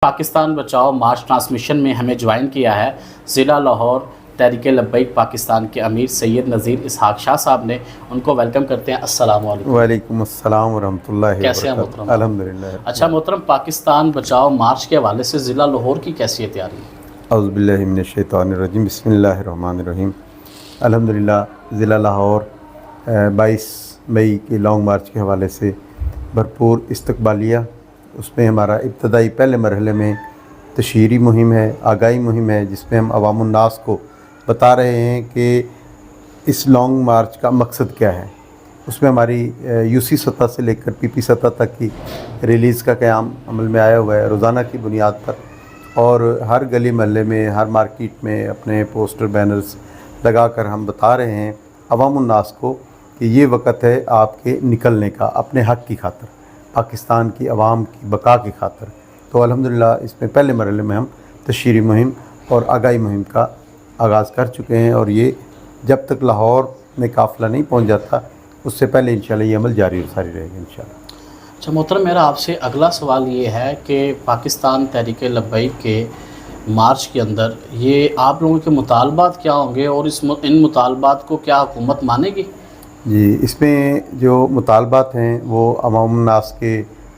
پاکستان بچاؤ مارچ ٹرانسمیشن میں ہمیں جوائن کیا ہے ضلع لاہور تحریک لبیک پاکستان کے امیر سید نذیر اسحاق شاہ صاحب نے. ان کو ویلکم کرتے ہیں. السلام علیکم. وعلیکم السلام ورحمۃ اللہ وبرکاتہ. کیسے ہیں محترم؟ الحمدللہ. اچھا محترم، پاکستان بچاؤ مارچ کے حوالے سے ضلع لاہور کی کیسی تیاری ہے؟ اعوذ باللہ من الشیطان الرجیم. بسم اللہ الرحمن الرحیم. الحمدللہ ضلع لاہور 22 مئی کے لانگ مارچ کے حوالے سے بھرپور استقبالیہ. اس میں ہمارا ابتدائی پہلے مرحلے میں تشہیری مہم ہے، آگاہی مہم ہے، جس میں ہم عوام الناس کو بتا رہے ہیں کہ اس لانگ مارچ کا مقصد کیا ہے. اس میں ہماری یو سی سطح سے لے کر پی پی سطح تک کی ریلیز کا قیام عمل میں آیا ہوا ہے روزانہ کی بنیاد پر، اور ہر گلی محلے میں، ہر مارکیٹ میں اپنے پوسٹر بینرز لگا کر ہم بتا رہے ہیں عوام الناس کو کہ یہ وقت ہے آپ کے نکلنے کا اپنے حق کی خاطر، پاکستان کی عوام کی بقا کی خاطر. تو الحمدللہ اس میں پہلے مرحلے میں ہم تشہیری مہم اور آگاہی مہم کا آغاز کر چکے ہیں، اور یہ جب تک لاہور میں قافلہ نہیں پہنچ جاتا اس سے پہلے انشاءاللہ یہ عمل جاری و ساری رہے گا انشاءاللہ. اچھا محترم، میرا آپ سے اگلا سوال یہ ہے کہ پاکستان تحریک لبیک کے مارچ کے اندر یہ آپ لوگوں کے مطالبات کیا ہوں گے، اور ان مطالبات کو کیا حکومت مانے گی؟ جی، اس میں جو مطالبات ہیں وہ عوام الناس کے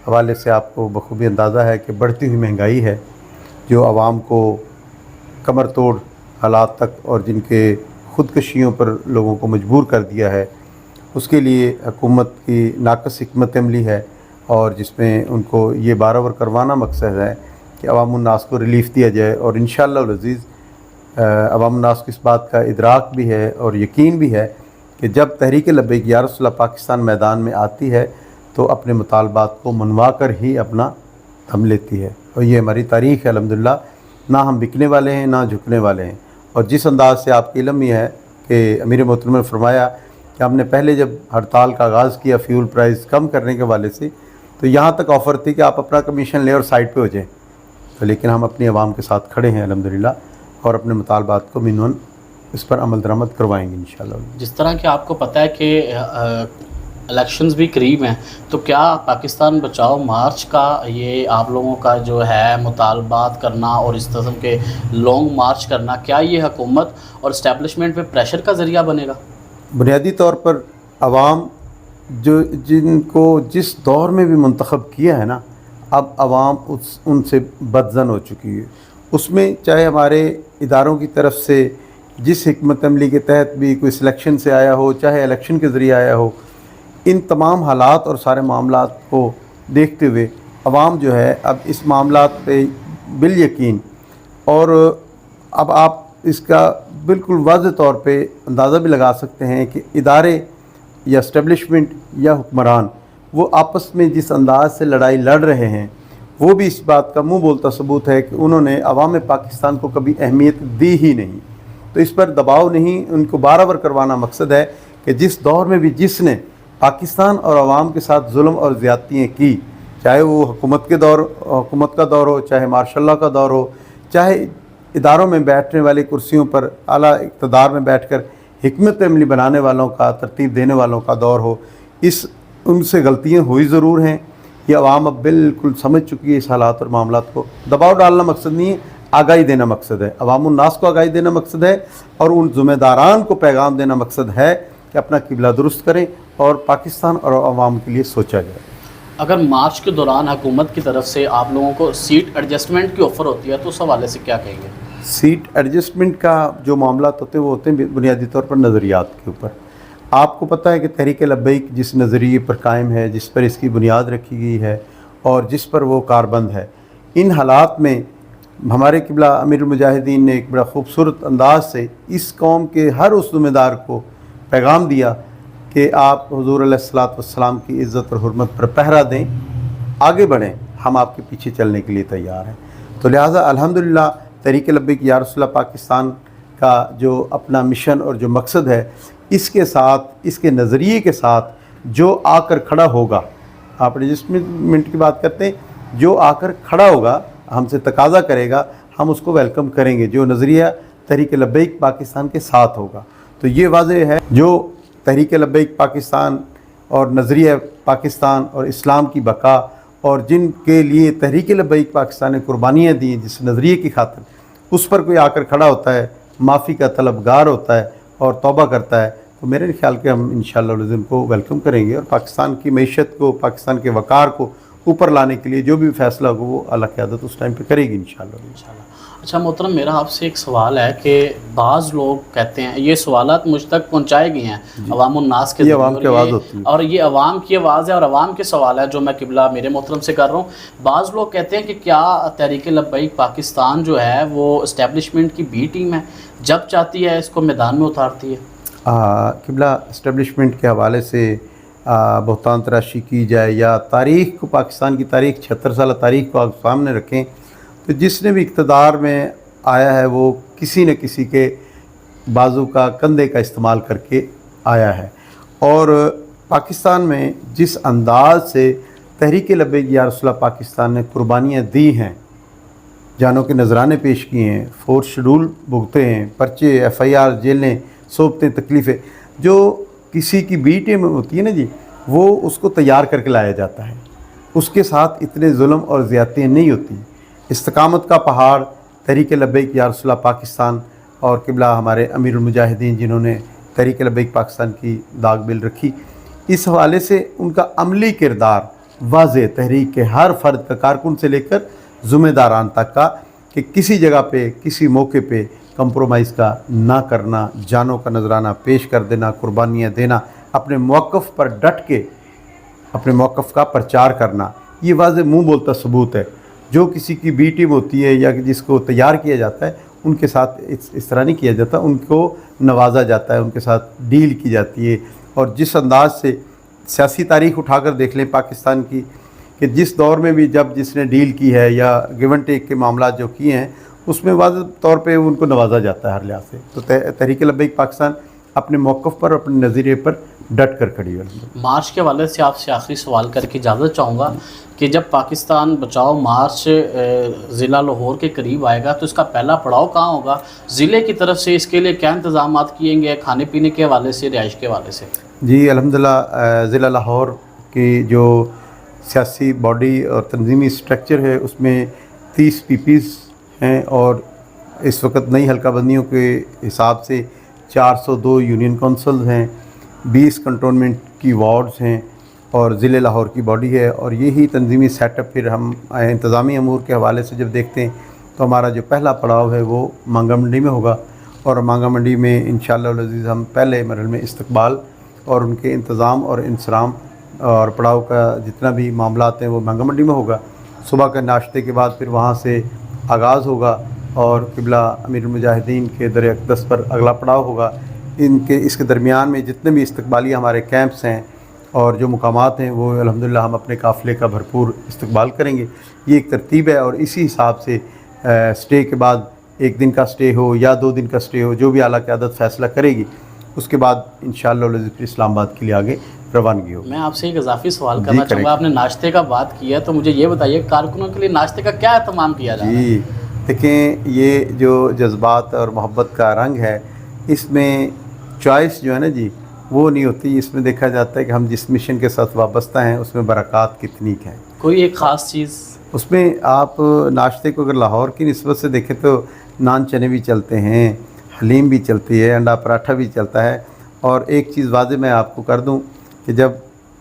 حوالے سے آپ کو بخوبی اندازہ ہے کہ بڑھتی ہوئی مہنگائی ہے جو عوام کو کمر توڑ حالات تک اور جن کے خودکشیوں پر لوگوں کو مجبور کر دیا ہے. اس کے لیے حکومت کی ناقص حکمت عملی ہے، اور جس میں ان کو یہ بارآور کروانا مقصد ہے کہ عوام الناس کو ریلیف دیا جائے. اور انشاءاللہ العزیز عوام الناس کو اس بات کا ادراک بھی ہے اور یقین بھی ہے کہ جب تحریک لبیک یا رسول اللہ پاکستان میدان میں آتی ہے تو اپنے مطالبات کو منوا کر ہی اپنا دم لیتی ہے. اور یہ ہماری تاریخ ہے الحمدللہ. نہ ہم بکنے والے ہیں، نہ جھکنے والے ہیں. اور جس انداز سے آپ کی علم یہ ہے کہ امیر محترم نے فرمایا کہ ہم نے پہلے جب ہڑتال کا آغاز کیا فیول پرائز کم کرنے کے حوالے سے، تو یہاں تک آفر تھی کہ آپ اپنا کمیشن لیں اور سائڈ پہ ہو جائیں. تو لیکن ہم اپنی عوام کے ساتھ کھڑے ہیں الحمدللہ، اور اپنے مطالبات کو منون اس پر عمل درآمد کروائیں گے انشاءاللہ. جس طرح کہ آپ کو پتہ ہے کہ الیکشنز بھی قریب ہیں، تو کیا پاکستان بچاؤ مارچ کا یہ آپ لوگوں کا جو ہے مطالبات کرنا اور اس قسم کے لانگ مارچ کرنا، کیا یہ حکومت اور اسٹیبلشمنٹ پہ پریشر کا ذریعہ بنے گا؟ بنیادی طور پر عوام جن کو جس دور میں بھی منتخب کیا ہے نا، اب عوام ان سے بدظن ہو چکی ہے. اس میں چاہے ہمارے اداروں کی طرف سے جس حکمت عملی کے تحت بھی کوئی سلیکشن سے آیا ہو، چاہے الیکشن کے ذریعے آیا ہو، ان تمام حالات اور سارے معاملات کو دیکھتے ہوئے عوام جو ہے اب اس معاملات پہ بالیقین، اور اب آپ اس کا بالکل واضح طور پہ اندازہ بھی لگا سکتے ہیں کہ ادارے یا اسٹیبلشمنٹ یا حکمران وہ آپس میں جس انداز سے لڑائی لڑ رہے ہیں، وہ بھی اس بات کا منہ بولتا ثبوت ہے کہ انہوں نے عوام پاکستان کو کبھی اہمیت دی ہی نہیں. تو اس پر دباؤ نہیں، ان کو بارآور کروانا مقصد ہے کہ جس دور میں بھی جس نے پاکستان اور عوام کے ساتھ ظلم اور زیادتیاں کی، چاہے وہ حکومت کا دور ہو، چاہے مارشاء اللہ کا دور ہو، چاہے اداروں میں بیٹھنے والے کرسیوں پر اعلیٰ اقتدار میں بیٹھ کر حکمت عملی بنانے والوں کا، ترتیب دینے والوں کا دور ہو، ان سے غلطیاں ہوئی ضرور ہیں. یہ عوام اب بالکل سمجھ چکی ہے اس حالات اور معاملات کو. دباؤ ڈالنا مقصد نہیں ہے، آگاہی دینا مقصد ہے. عوام الناس کو آگاہی دینا مقصد ہے، اور ان ذمہ داران کو پیغام دینا مقصد ہے کہ اپنا قبلہ درست کریں اور پاکستان اور عوام کے لیے سوچا جائے. اگر مارچ کے دوران حکومت کی طرف سے آپ لوگوں کو سیٹ ایڈجسٹمنٹ کی آفر ہوتی ہے تو اس حوالے سے کیا کہیں گے؟ سیٹ ایڈجسٹمنٹ کا جو معاملات ہوتے ہیں وہ ہوتے ہیں بنیادی طور پر نظریات کے اوپر. آپ کو پتہ ہے کہ تحریک لبیک جس نظریے پر قائم ہے، جس پر اس کی بنیاد رکھی گئی ہے اور جس پر وہ کاربند ہے، ان حالات میں ہمارے قبلہ امیر المجاہدین نے ایک بڑا خوبصورت انداز سے اس قوم کے ہر اس ذمہ دار کو پیغام دیا کہ آپ حضور علیہ الصلوۃ والسلام کی عزت اور حرمت پر پہرا دیں، آگے بڑھیں، ہم آپ کے پیچھے چلنے کے لیے تیار ہیں. تو لہٰذا الحمدللہ تحریک لبیک یا رسول اللہ پاکستان کا جو اپنا مشن اور جو مقصد ہے، اس کے ساتھ، اس کے نظریے کے ساتھ جو آ کر کھڑا ہوگا، آپ ایڈجسٹمنٹ کی بات کرتے ہیں، جو آ کر کھڑا ہوگا ہم سے تقاضا کرے گا، ہم اس کو ویلکم کریں گے جو نظریہ تحریک لبیک پاکستان کے ساتھ ہوگا. تو یہ واضح ہے جو تحریک لبیک پاکستان اور نظریہ پاکستان اور اسلام کی بقا اور جن کے لیے تحریک لبیک پاکستان نے قربانیاں دی ہیں جس نظریے کی خاطر، اس پر کوئی آ کر کھڑا ہوتا ہے، معافی کا طلبگار ہوتا ہے اور توبہ کرتا ہے، تو میرے خیال کہ ہم انشاءاللہ العظیم کو ویلکم کریں گے، اور پاکستان کی معیشت کو، پاکستان کے وقار کو اوپر لانے کے لیے جو بھی فیصلہ ہوگا وہ اعلیٰ قیادت اس ٹائم پہ کرے گی انشاءاللہ۔ اچھا محترم، میرا آپ سے ایک سوال ہے کہ بعض لوگ کہتے ہیں، یہ سوالات مجھ تک پہنچائے گئے ہیں عوام الناس کے یہ عوام کی آواز ہوتی ہے، اور یہ عوام کی آواز ہے اور عوام کے سوال ہے جو میں قبلہ میرے محترم سے کر رہا ہوں۔ بعض لوگ کہتے ہیں کہ کیا تحریک لبیک پاکستان جو ہے وہ اسٹیبلشمنٹ کی بی ٹیم ہے، جب چاہتی ہے اس کو میدان میں اتارتی ہے؟ قبلہ اسٹیبلشمنٹ کے حوالے سے بہتان تراشی کی جائے یا تاریخ کو، پاکستان کی تاریخ 76 سالہ تاریخ کو آپ سامنے رکھیں تو جس نے بھی اقتدار میں آیا ہے وہ کسی نہ کسی کے بازو کا، کندھے کا استعمال کر کے آیا ہے، اور پاکستان میں جس انداز سے تحریک لبیک یا رسول اللہ پاکستان نے قربانیاں دی ہیں، جانوں کے نذرانے پیش کیے ہیں، فورس شیڈول بھگتے ہیں، پرچے، ایف آئی آر، جیلیں، صوبتیں، تکلیفیں، جو کسی کی بی ٹیم ہوتی ہے نا جی، وہ اس کو تیار کر کے لایا جاتا ہے، اس کے ساتھ اتنے ظلم اور زیادتیاں نہیں ہوتی۔ استقامت کا پہاڑ تحریک لبیک یا رسول اللہ پاکستان اور قبلہ ہمارے امیر المجاہدین جنہوں نے تحریک لبیک پاکستان کی داغ بل رکھی، اس حوالے سے ان کا عملی کردار واضح، تحریک کے ہر فرد کا، کارکن سے لے کر ذمہ داران تک کا، کہ کسی جگہ پہ کسی موقع پہ کمپرومائز کا نہ کرنا، جانوں کا نذرانہ پیش کر دینا، قربانیاں دینا، اپنے موقف پر ڈٹ کے اپنے موقف کا پرچار کرنا، یہ واضح منہ بولتا ثبوت ہے۔ جو کسی کی بی ٹیم ہوتی ہے یا جس کو تیار کیا جاتا ہے، ان کے ساتھ اس طرح نہیں کیا جاتا، ان کو نوازا جاتا ہے، ان کے ساتھ ڈیل کی جاتی ہے، اور جس انداز سے سیاسی تاریخ اٹھا کر دیکھ لیں پاکستان کی، کہ جس دور میں بھی جب جس نے ڈیل کی ہے یا گیو اینڈ ٹیک کے معاملات جو کیے ہیں، اس میں واضح طور پہ ان کو نوازا جاتا ہے ہر لحاظ سے۔ تو تحریک لبیک پاکستان اپنے موقف پر، اپنے نظریے پر ڈٹ کر کھڑی ہے۔ مارچ کے حوالے سے آپ سے آخری سوال کر کے اجازت چاہوں گا کہ جب پاکستان بچاؤ مارچ ضلع لاہور کے قریب آئے گا تو اس کا پہلا پڑاؤ کہاں ہوگا؟ ضلع کی طرف سے اس کے لیے کیا انتظامات کیے گے، کھانے پینے کے حوالے سے، رہائش کے حوالے سے؟ جی الحمدللہ، ضلع لاہور کی جو سیاسی باڈی اور تنظیمی سٹرکچر ہے اس میں 30 پی پیز ہیں، اور اس وقت نئی حلقہ بندیوں کے حساب سے 402 یونین کونسلز ہیں، 20 کنٹونمنٹ کی وارڈز ہیں، اور ضلع لاہور کی باڈی ہے۔ اور یہی تنظیمی سیٹ اپ پھر ہم انتظامی امور کے حوالے سے جب دیکھتے ہیں تو ہمارا جو پہلا پڑاؤ ہے وہ مانگا منڈی میں ہوگا، اور مانگا منڈی میں انشاءاللہ العزیز ہم پہلے مرحلے میں استقبال اور ان کے انتظام اور انصرام اور پڑاؤ کا جتنا بھی معاملات ہیں وہ مانگا منڈی میں ہوگا۔ صبح کے ناشتے کے بعد پھر وہاں سے آغاز ہوگا، اور قبلہ امیر المجاہدین کے در اقدس پر اگلا پڑاؤ ہوگا۔ اس کے درمیان میں جتنے بھی استقبالی ہمارے کیمپس ہیں اور جو مقامات ہیں وہ الحمدللہ ہم اپنے قافلے کا بھرپور استقبال کریں گے۔ یہ ایک ترتیب ہے، اور اسی حساب سے سٹے کے بعد 1 دن کا سٹے ہو یا 2 دن کا سٹے ہو، جو بھی اعلیٰ قیادت فیصلہ کرے گی، اس کے بعد انشاءاللہ پھر اسلام آباد کے لیے آگے روانگی ہو۔ میں آپ سے ایک اضافی سوال کرنا چاہوں گا، آپ نے ناشتے کا بات کیا تو مجھے یہ بتائیے کارکنوں کے لیے ناشتے کا کیا اہتمام کیا جا رہا ہے؟ جی دیکھیں، یہ جو جذبات اور محبت کا رنگ ہے، اس میں چوائس جو ہے نا جی وہ نہیں ہوتی، اس میں دیکھا جاتا ہے کہ ہم جس مشن کے ساتھ وابستہ ہیں اس میں برکات کتنی ہیں۔ کوئی ایک خاص چیز اس میں آپ ناشتے کو اگر لاہور کی نسبت سے دیکھیں تو نان چنے بھی چلتے ہیں، حلیم بھی چلتی ہے، انڈا پراٹھا بھی چلتا ہے، اور ایک چیز واضح میں آپ کو کر دوں کہ جب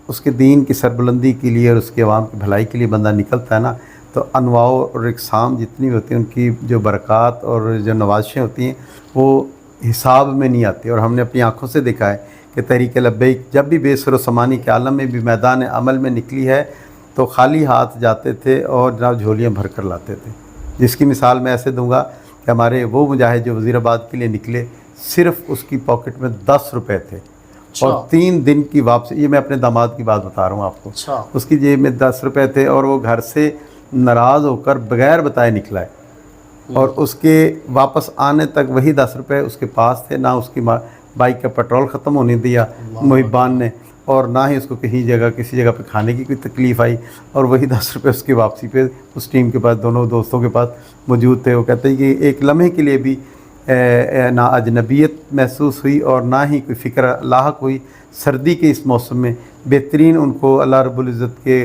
اس کے دین کی سربلندی کے لیے اور اس کے عوام کی بھلائی کے لیے بندہ نکلتا ہے نا، تو انواع اور اقسام جتنی ہوتی ہیں ان کی جو برکات اور جو نوازشیں ہوتی ہیں وہ حساب میں نہیں آتی، اور ہم نے اپنی آنکھوں سے دیکھا ہے کہ تحریک لبیک جب بھی بے سر و سمانی کے عالم میں بھی میدان عمل میں نکلی ہے تو خالی ہاتھ جاتے تھے اور جناب جھولیاں بھر کر لاتے تھے، جس کی مثال میں ایسے دوں گا کہ ہمارے وہ مجاہد جو وزیر آباد کے لیے نکلے، صرف اس کی پاکٹ میں 10 روپے تھے، اور 3 دن کی واپسی، یہ میں اپنے داماد کی بات بتا رہا ہوں آپ کو، اس کی جیب میں 10 روپے تھے، اور وہ گھر سے ناراض ہو کر بغیر بتائے نکلا ہے، اور اس کے واپس آنے تک وہی 10 روپے اس کے پاس تھے، نہ اس کی بائک کا پیٹرول ختم ہونے دیا محبان نے، اور نہ ہی اس کو کسی جگہ پہ کھانے کی کوئی تکلیف آئی، اور وہی 10 روپے اس کی واپسی پہ اس ٹیم کے پاس، دونوں دوستوں کے پاس موجود تھے۔ وہ کہتے ہیں کہ ایک لمحے کے لیے بھی نہ اجنبیت محسوس ہوئی اور نہ ہی کوئی فکر لاحق ہوئی۔ سردی کے اس موسم میں بہترین ان کو اللہ رب العزت کے